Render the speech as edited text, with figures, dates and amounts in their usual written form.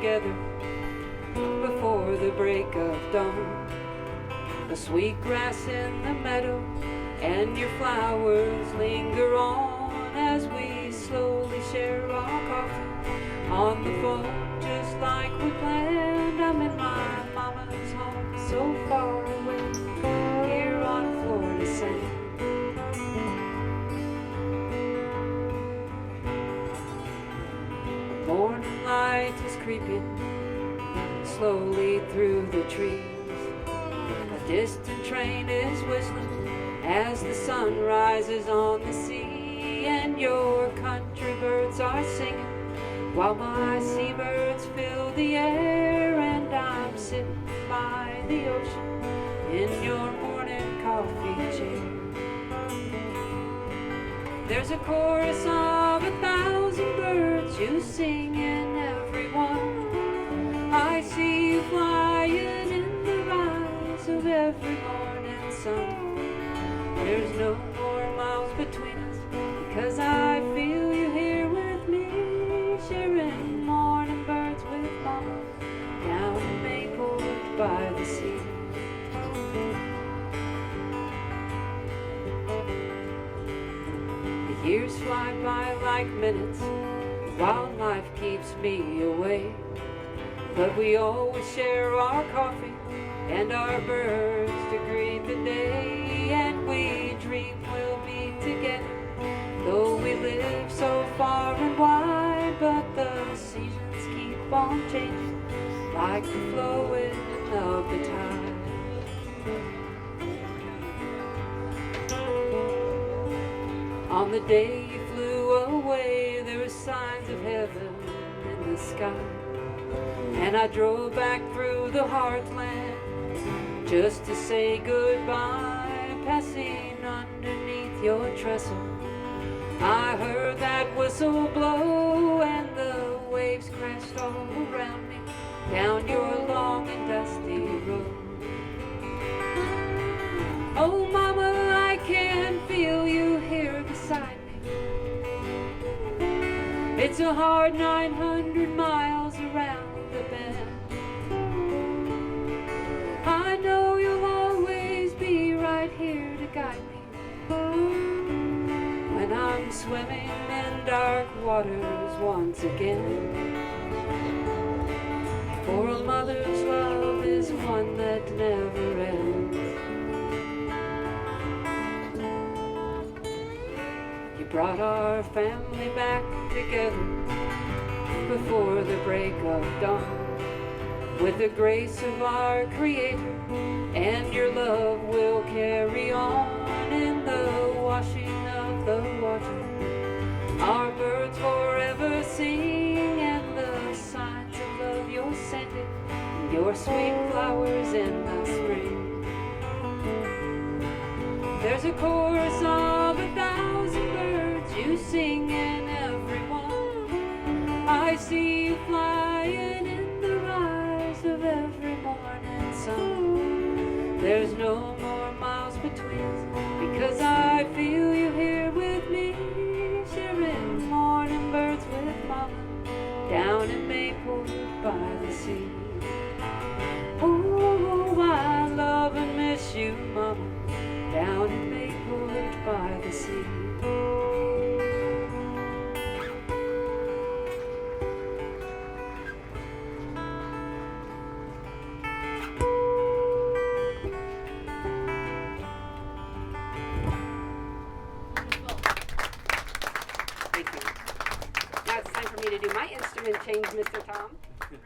together before the break of dawn. The sweet grass in the meadow and your flowers linger on as we slowly share our coffee on the phone, just like we planned. I'm in my mama's home, so far away, here on Florida sand. The morning light is creeping slowly through the trees. A distant train is whistling as the sun rises on the sea, and your country birds are singing while my seabirds fill the air, and I'm sitting by the ocean in your morning coffee chair. There's a chorus of 1,000 birds, you singing everyone. I see you flying in the rise of every morning sun. There's no more miles between us, because I feel you here with me, sharing morning birds with mama down in Mayport by the sea. The years fly by like minutes while life keeps me away, but we always share our coffee and our birds to greet the day, and we dream we'll be together, though we live so far and wide. But the seasons keep on changing like the flowing of the tide. On the day you flew away, there were signs of heaven in the sky, and I drove back through the heartland just to say goodbye. Passing underneath your trestle, I heard that whistle blow, and the waves crashed all around me down your long and dusty road. Oh mama, I can feel you here beside me. It's a hard 900 miles around the bend. I know you'll always be right here to guide me when I'm swimming in dark waters once again. For a mother's love is one that never ends. You brought our family back together before the break of dawn, with the grace of our Creator, and your love will carry on in the washing of the water. Our birds forever sing, and the signs of love you're sending, your sweet flowers in the spring. There's a chorus of 1,000 birds, you singing everyone. I see you flying in the rise of every morning sun. There's no more miles between us, because I feel you here with me, sharing morning birds with mama down in Mayport by the sea. Oh, I love and miss you, mama, down in Mayport by the sea. Thank you. Now it's time for me to do my instrument change, Mr. Tom.